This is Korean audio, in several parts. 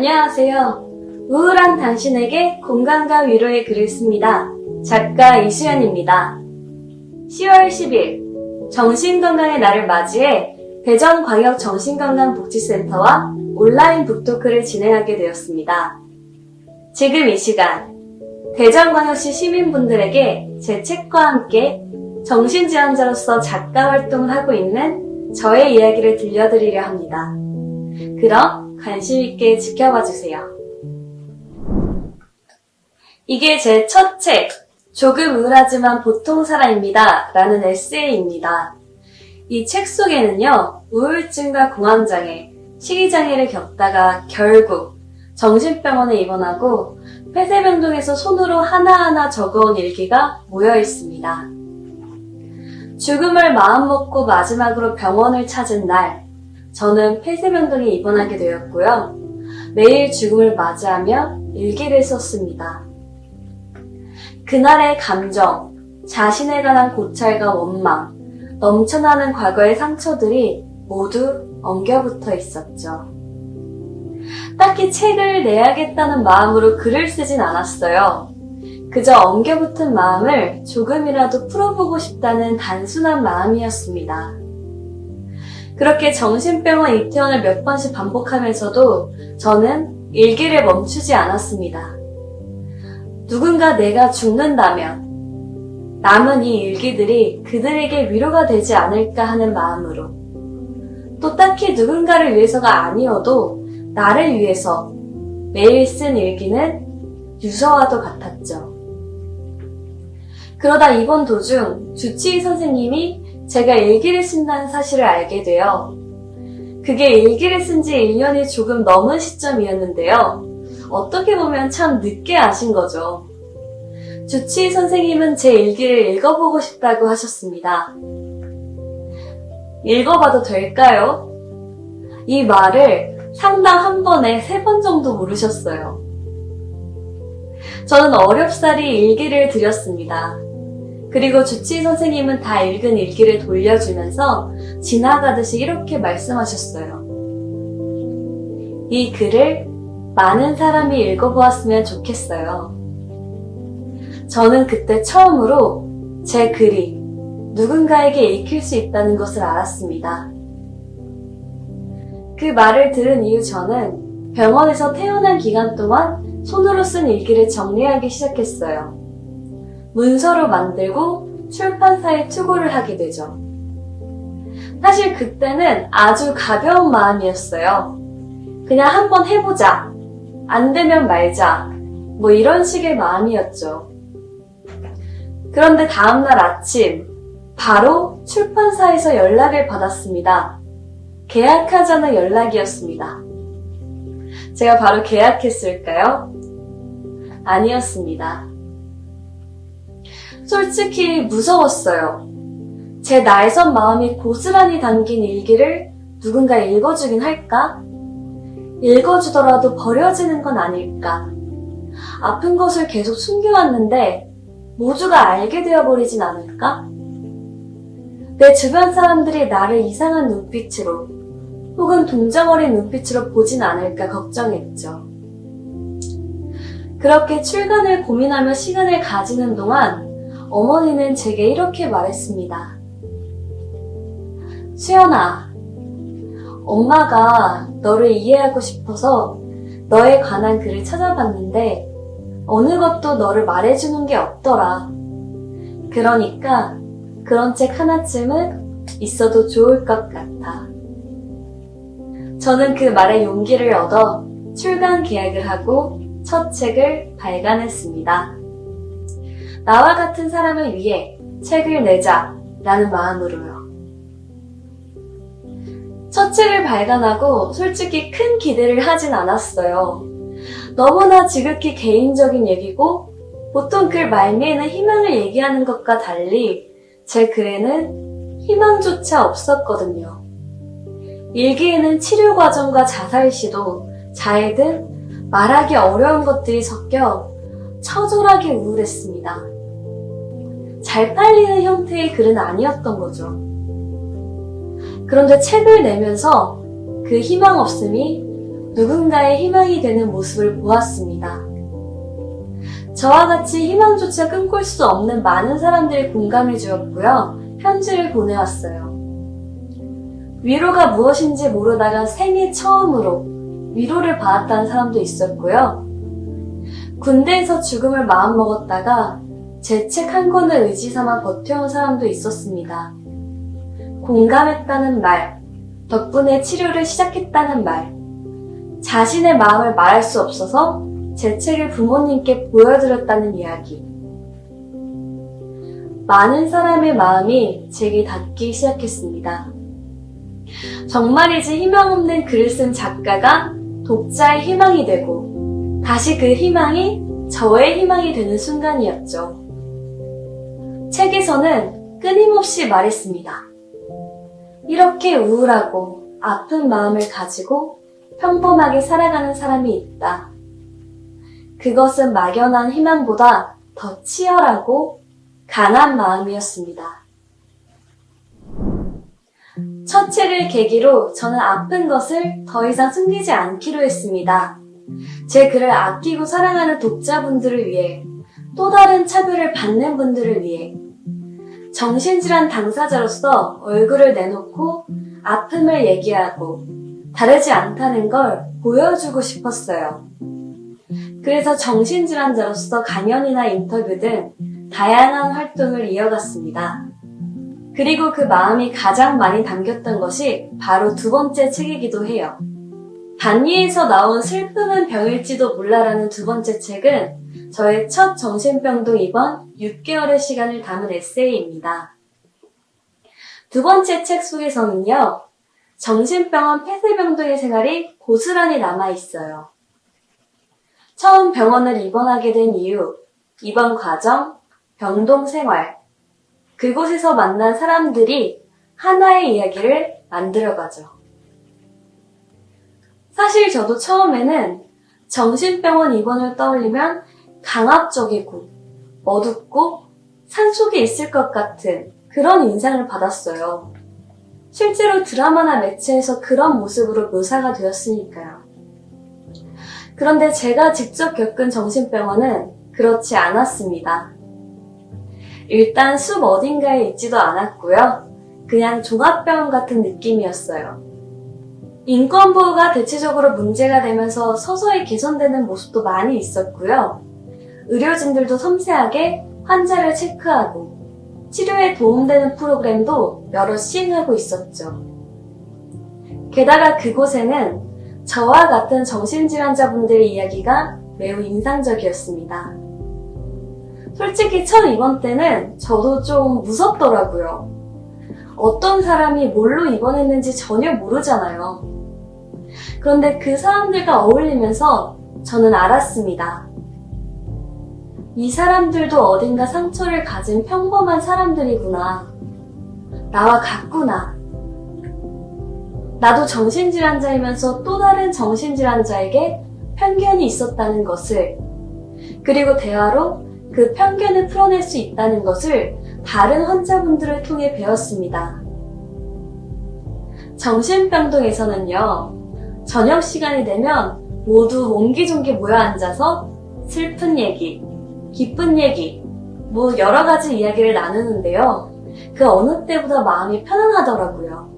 안녕하세요. 우울한 당신에게 공감과 위로의 글을 씁니다. 작가 이수연입니다. 10월 10일 정신건강의 날을 맞이해 대전광역정신건강복지센터와 온라인 북토크를 진행하게 되었습니다. 지금 이 시간 대전광역시 시민분들에게 제 책과 함께 정신지원자로서 작가 활동을 하고 있는 저의 이야기를 들려드리려 합니다. 그럼 관심 있게 지켜봐 주세요. 이게 제 첫 책, 조금 우울하지만 보통 사람입니다. 라는 에세이입니다. 이 책 속에는요, 우울증과 공황장애, 식이장애를 겪다가 결국 정신병원에 입원하고 폐쇄병동에서 손으로 하나하나 적어온 일기가 모여 있습니다. 죽음을 마음먹고 마지막으로 병원을 찾은 날, 저는 폐쇄병동에 입원하게 되었고요. 매일 죽음을 맞이하며 일기를 썼습니다. 그날의 감정, 자신에 관한 고찰과 원망, 넘쳐나는 과거의 상처들이 모두 엉겨붙어 있었죠. 딱히 책을 내야겠다는 마음으로 글을 쓰진 않았어요. 그저 엉겨붙은 마음을 조금이라도 풀어보고 싶다는 단순한 마음이었습니다. 그렇게 정신병원 입퇴원을 몇 번씩 반복하면서도 저는 일기를 멈추지 않았습니다. 누군가 내가 죽는다면 남은 이 일기들이 그들에게 위로가 되지 않을까 하는 마음으로, 또 딱히 누군가를 위해서가 아니어도 나를 위해서 매일 쓴 일기는 유서와도 같았죠. 그러다 이번 도중 주치의 선생님이 제가 일기를 쓴다는 사실을 알게 되어, 그게 일기를 쓴 지 1년이 조금 넘은 시점이었는데요. 어떻게 보면 참 늦게 아신 거죠. 주치의 선생님은 제 일기를 읽어보고 싶다고 하셨습니다. 읽어봐도 될까요? 이 말을 상당 한 번에 3번 정도 물으셨어요. 저는 어렵사리 일기를 드렸습니다. 그리고 주치의 선생님은 다 읽은 일기를 돌려주면서 지나가듯이 이렇게 말씀하셨어요. 이 글을 많은 사람이 읽어보았으면 좋겠어요. 저는 그때 처음으로 제 글이 누군가에게 읽힐 수 있다는 것을 알았습니다. 그 말을 들은 이후 저는 병원에서 퇴원한 기간 동안 손으로 쓴 일기를 정리하기 시작했어요. 문서로 만들고 출판사에 투고를 하게 되죠. 사실 그때는 아주 가벼운 마음이었어요. 그냥 한번 해보자. 안 되면 말자. 뭐 이런 식의 마음이었죠. 그런데 다음날 아침 바로 출판사에서 연락을 받았습니다. 계약하자는 연락이었습니다. 제가 바로 계약했을까요? 아니었습니다. 솔직히 무서웠어요. 제 날선 마음이 고스란히 담긴 일기를 누군가 읽어주긴 할까? 읽어주더라도 버려지는 건 아닐까? 아픈 것을 계속 숨겨왔는데 모두가 알게 되어버리진 않을까? 내 주변 사람들이 나를 이상한 눈빛으로 혹은 동정어린 눈빛으로 보진 않을까 걱정했죠. 그렇게 출간을 고민하며 시간을 가지는 동안 어머니는 제게 이렇게 말했습니다. 수연아, 엄마가 너를 이해하고 싶어서 너에 관한 글을 찾아봤는데 어느 것도 너를 말해주는 게 없더라. 그러니까 그런 책 하나쯤은 있어도 좋을 것 같아. 저는 그 말에 용기를 얻어 출간 계약을 하고 첫 책을 발간했습니다. 나와 같은 사람을 위해 책을 내자 라는 마음으로요. 첫 책을 발간하고 솔직히 큰 기대를 하진 않았어요. 너무나 지극히 개인적인 얘기고 보통 글 말미에는 희망을 얘기하는 것과 달리 제 글에는 희망조차 없었거든요. 일기에는 치료 과정과 자살 시도, 자해 등 말하기 어려운 것들이 섞여 처절하게 우울했습니다. 잘 팔리는 형태의 글은 아니었던 거죠. 그런데 책을 내면서 그 희망 없음이 누군가의 희망이 되는 모습을 보았습니다. 저와 같이 희망조차 꿈꿀 수 없는 많은 사람들이 공감해 주었고요. 편지를 보내왔어요. 위로가 무엇인지 모르다가 생애 처음으로 위로를 받았다는 사람도 있었고요. 군대에서 죽음을 마음먹었다가 제 책 한 권을 의지 삼아 버텨온 사람도 있었습니다. 공감했다는 말, 덕분에 치료를 시작했다는 말, 자신의 마음을 말할 수 없어서 제 책을 부모님께 보여드렸다는 이야기. 많은 사람의 마음이 제게 닿기 시작했습니다. 정말이지 희망 없는 글을 쓴 작가가 독자의 희망이 되고 다시 그 희망이 저의 희망이 되는 순간이었죠. 책에서는 끊임없이 말했습니다. 이렇게 우울하고 아픈 마음을 가지고 평범하게 살아가는 사람이 있다. 그것은 막연한 희망보다 더 치열하고 강한 마음이었습니다. 첫 책을 계기로 저는 아픈 것을 더 이상 숨기지 않기로 했습니다. 제 글을 아끼고 사랑하는 독자분들을 위해, 또 다른 차별을 받는 분들을 위해, 정신질환 당사자로서 얼굴을 내놓고 아픔을 얘기하고 다르지 않다는 걸 보여주고 싶었어요. 그래서 정신질환자로서 강연이나 인터뷰 등 다양한 활동을 이어갔습니다. 그리고 그 마음이 가장 많이 담겼던 것이 바로 두 번째 책이기도 해요. 단위에서 나온 슬픔은 병일지도 몰라라는 두 번째 책은 저의 첫 정신병동 입원 6개월의 시간을 담은 에세이입니다. 두 번째 책 속에서는요, 정신병원 폐쇄병동의 생활이 고스란히 남아있어요. 처음 병원을 입원하게 된 이유, 입원 과정, 병동 생활, 그곳에서 만난 사람들이 하나의 이야기를 만들어가죠. 사실 저도 처음에는 정신병원 입원을 떠올리면 강압적이고 어둡고 산속에 있을 것 같은 그런 인상을 받았어요. 실제로 드라마나 매체에서 그런 모습으로 묘사가 되었으니까요. 그런데 제가 직접 겪은 정신병원은 그렇지 않았습니다. 일단 숲 어딘가에 있지도 않았고요. 그냥 종합병원 같은 느낌이었어요. 인권보호가 대체적으로 문제가 되면서 서서히 개선되는 모습도 많이 있었고요. 의료진들도 섬세하게 환자를 체크하고 치료에 도움되는 프로그램도 여러 시행하고 있었죠. 게다가 그곳에는 저와 같은 정신질환자분들의 이야기가 매우 인상적이었습니다. 솔직히 첫 입원 때는 저도 좀 무섭더라고요. 어떤 사람이 뭘로 입원했는지 전혀 모르잖아요. 그런데 그 사람들과 어울리면서 저는 알았습니다. 이 사람들도 어딘가 상처를 가진 평범한 사람들이구나. 나와 같구나. 나도 정신질환자이면서 또 다른 정신질환자에게 편견이 있었다는 것을, 그리고 대화로 그 편견을 풀어낼 수 있다는 것을 다른 환자분들을 통해 배웠습니다. 정신병동에서는요, 저녁 시간이 되면 모두 옹기종기 모여 앉아서 슬픈 얘기, 기쁜 얘기, 여러 가지 이야기를 나누는데요. 그 어느 때보다 마음이 편안하더라고요.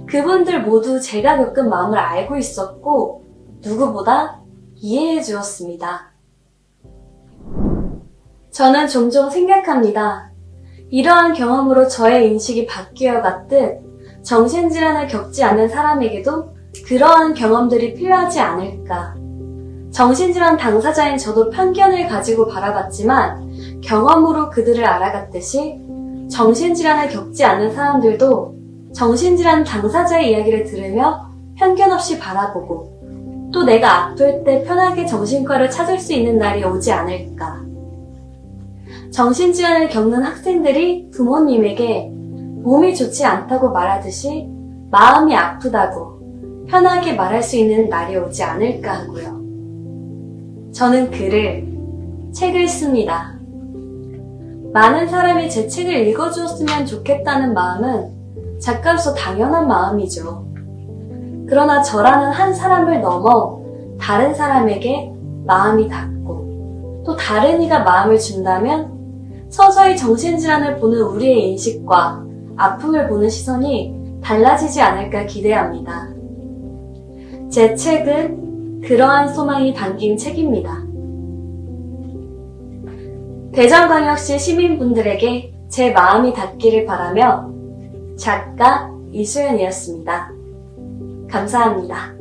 그분들 모두 제가 겪은 마음을 알고 있었고 누구보다 이해해 주었습니다. 저는 종종 생각합니다. 이러한 경험으로 저의 인식이 바뀌어 갔듯 정신질환을 겪지 않는 사람에게도 그러한 경험들이 필요하지 않을까. 정신질환 당사자인 저도 편견을 가지고 바라봤지만 경험으로 그들을 알아갔듯이 정신질환을 겪지 않는 사람들도 정신질환 당사자의 이야기를 들으며 편견 없이 바라보고 또 내가 아플 때 편하게 정신과를 찾을 수 있는 날이 오지 않을까. 정신질환을 겪는 학생들이 부모님에게 몸이 좋지 않다고 말하듯이 마음이 아프다고 편하게 말할 수 있는 날이 오지 않을까 하고요. 저는 책을 씁니다. 많은 사람이 제 책을 읽어주었으면 좋겠다는 마음은 작가로서 당연한 마음이죠. 그러나 저라는 한 사람을 넘어 다른 사람에게 마음이 닿고 또 다른 이가 마음을 준다면 서서히 정신질환을 보는 우리의 인식과 아픔을 보는 시선이 달라지지 않을까 기대합니다. 제 책은 그러한 소망이 담긴 책입니다. 대전광역시 시민분들에게 제 마음이 닿기를 바라며 작가 이수연이었습니다. 감사합니다.